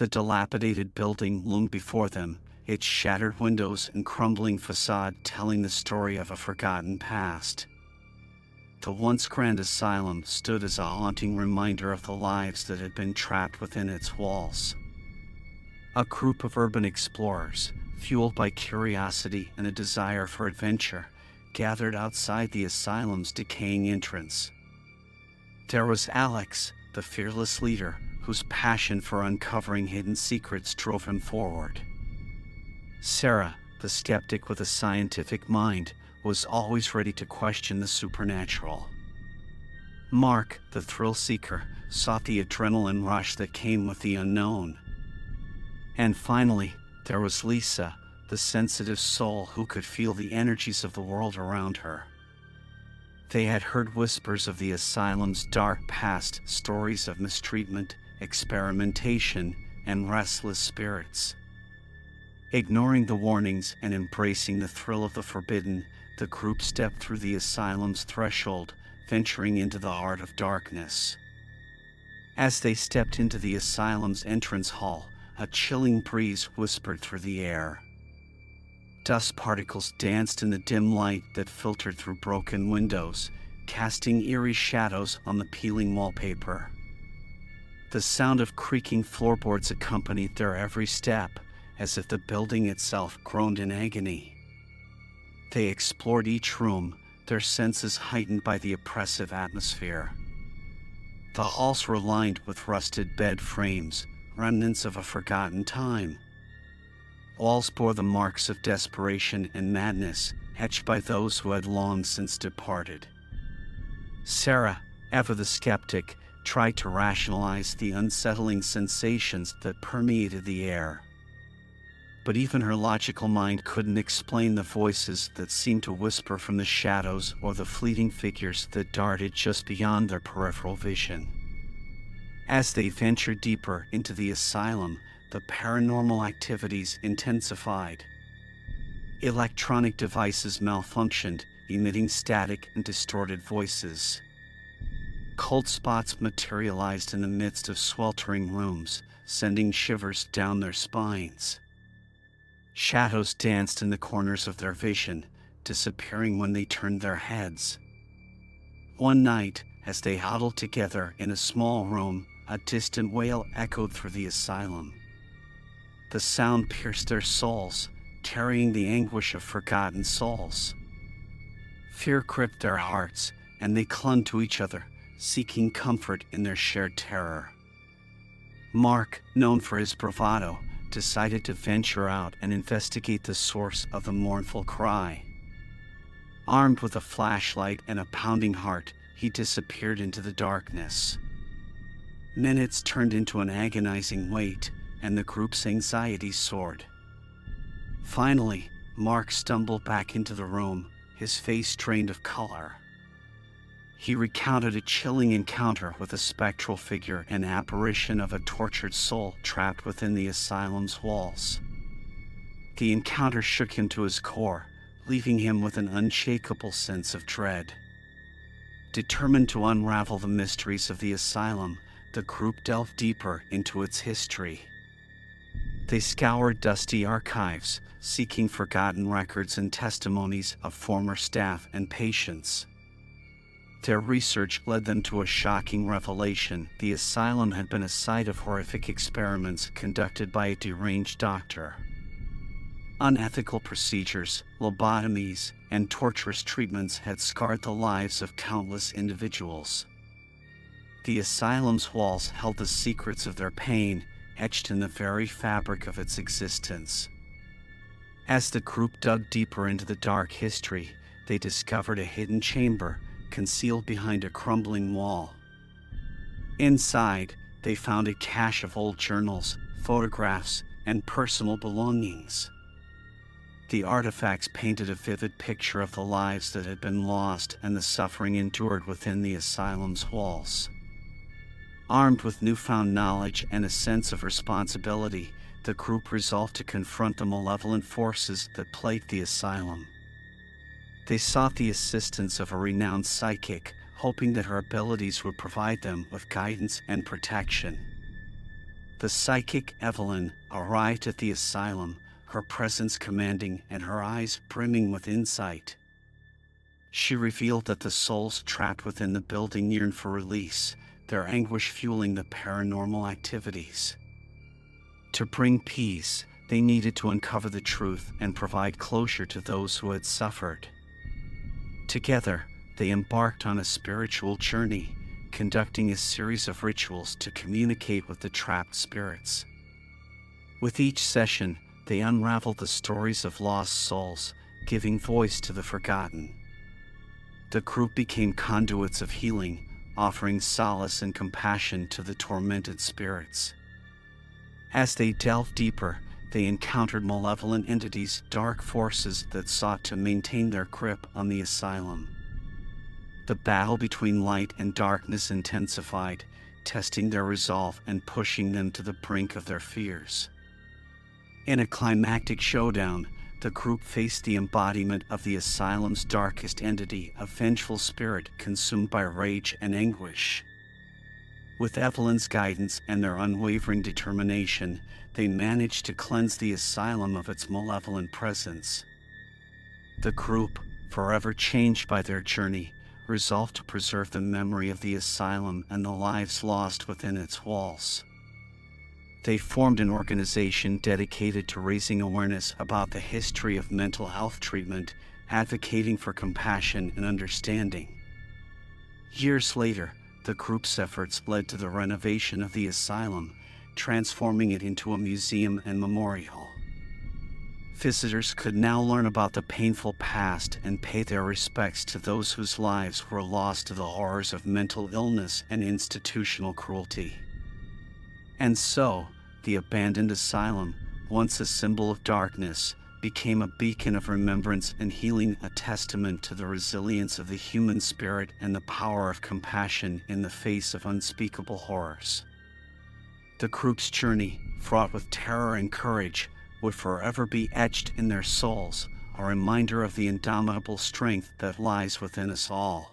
The dilapidated building loomed before them, its shattered windows and crumbling facade telling the story of a forgotten past. The once grand asylum stood as a haunting reminder of the lives that had been trapped within its walls. A group of urban explorers, fueled by curiosity and a desire for adventure, gathered outside the asylum's decaying entrance. There was Alex, the fearless leader, whose passion for uncovering hidden secrets drove him forward. Sarah, the skeptic with a scientific mind, was always ready to question the supernatural. Mark, the thrill seeker, sought the adrenaline rush that came with the unknown. And finally, there was Lisa, the sensitive soul who could feel the energies of the world around her. They had heard whispers of the asylum's dark past, stories of mistreatment, experimentation, and restless spirits. Ignoring the warnings and embracing the thrill of the forbidden, the group stepped through the asylum's threshold, venturing into the heart of darkness. As they stepped into the asylum's entrance hall, a chilling breeze whispered through the air. Dust particles danced in the dim light that filtered through broken windows, casting eerie shadows on the peeling wallpaper. The sound of creaking floorboards accompanied their every step, as if the building itself groaned in agony. They explored each room, their senses heightened by the oppressive atmosphere. The halls were lined with rusted bed frames, remnants of a forgotten time. Walls bore the marks of desperation and madness, etched by those who had long since departed. Sarah, ever the skeptic, tried to rationalize the unsettling sensations that permeated the air. But even her logical mind couldn't explain the voices that seemed to whisper from the shadows or the fleeting figures that darted just beyond their peripheral vision. As they ventured deeper into the asylum, the paranormal activities intensified. Electronic devices malfunctioned, emitting static and distorted voices. Cold spots materialized in the midst of sweltering rooms, sending shivers down their spines. Shadows danced in the corners of their vision, disappearing when they turned their heads. One night, as they huddled together in a small room, a distant wail echoed through the asylum. The sound pierced their souls, carrying the anguish of forgotten souls. Fear gripped their hearts, and they clung to each other, seeking comfort in their shared terror. Mark, known for his bravado, decided to venture out and investigate the source of the mournful cry. Armed with a flashlight and a pounding heart, he disappeared into the darkness. Minutes turned into an agonizing wait, and the group's anxiety soared. Finally, Mark stumbled back into the room, his face drained of color. He recounted a chilling encounter with a spectral figure, an apparition of a tortured soul trapped within the asylum's walls. The encounter shook him to his core, leaving him with an unshakable sense of dread. Determined to unravel the mysteries of the asylum, the group delved deeper into its history. They scoured dusty archives, seeking forgotten records and testimonies of former staff and patients. Their research led them to a shocking revelation. The asylum had been a site of horrific experiments conducted by a deranged doctor. Unethical procedures, lobotomies, and torturous treatments had scarred the lives of countless individuals. The asylum's walls held the secrets of their pain, etched in the very fabric of its existence. As the group dug deeper into the dark history, they discovered a hidden chamber, concealed behind a crumbling wall. Inside, they found a cache of old journals, photographs, and personal belongings. The artifacts painted a vivid picture of the lives that had been lost and the suffering endured within the asylum's walls. Armed with newfound knowledge and a sense of responsibility, the group resolved to confront the malevolent forces that plagued the asylum. They sought the assistance of a renowned psychic, hoping that her abilities would provide them with guidance and protection. The psychic Evelyn arrived at the asylum, her presence commanding and her eyes brimming with insight. She revealed that the souls trapped within the building yearned for release, their anguish fueling the paranormal activities. To bring peace, they needed to uncover the truth and provide closure to those who had suffered. Together, they embarked on a spiritual journey, conducting a series of rituals to communicate with the trapped spirits. With each session, they unraveled the stories of lost souls, giving voice to the forgotten. The group became conduits of healing, offering solace and compassion to the tormented spirits. As they delved deeper, they encountered malevolent entities, dark forces that sought to maintain their grip on the asylum. The battle between light and darkness intensified, testing their resolve and pushing them to the brink of their fears. In a climactic showdown, the group faced the embodiment of the asylum's darkest entity, a vengeful spirit consumed by rage and anguish. With Evelyn's guidance and their unwavering determination, they managed to cleanse the asylum of its malevolent presence. The group, forever changed by their journey, resolved to preserve the memory of the asylum and the lives lost within its walls. They formed an organization dedicated to raising awareness about the history of mental health treatment, advocating for compassion and understanding. Years later, the group's efforts led to the renovation of the asylum, transforming it into a museum and memorial. Visitors could now learn about the painful past and pay their respects to those whose lives were lost to the horrors of mental illness and institutional cruelty. And so, the abandoned asylum, once a symbol of darkness, became a beacon of remembrance and healing, a testament to the resilience of the human spirit and the power of compassion in the face of unspeakable horrors. The group's journey, fraught with terror and courage, would forever be etched in their souls, a reminder of the indomitable strength that lies within us all.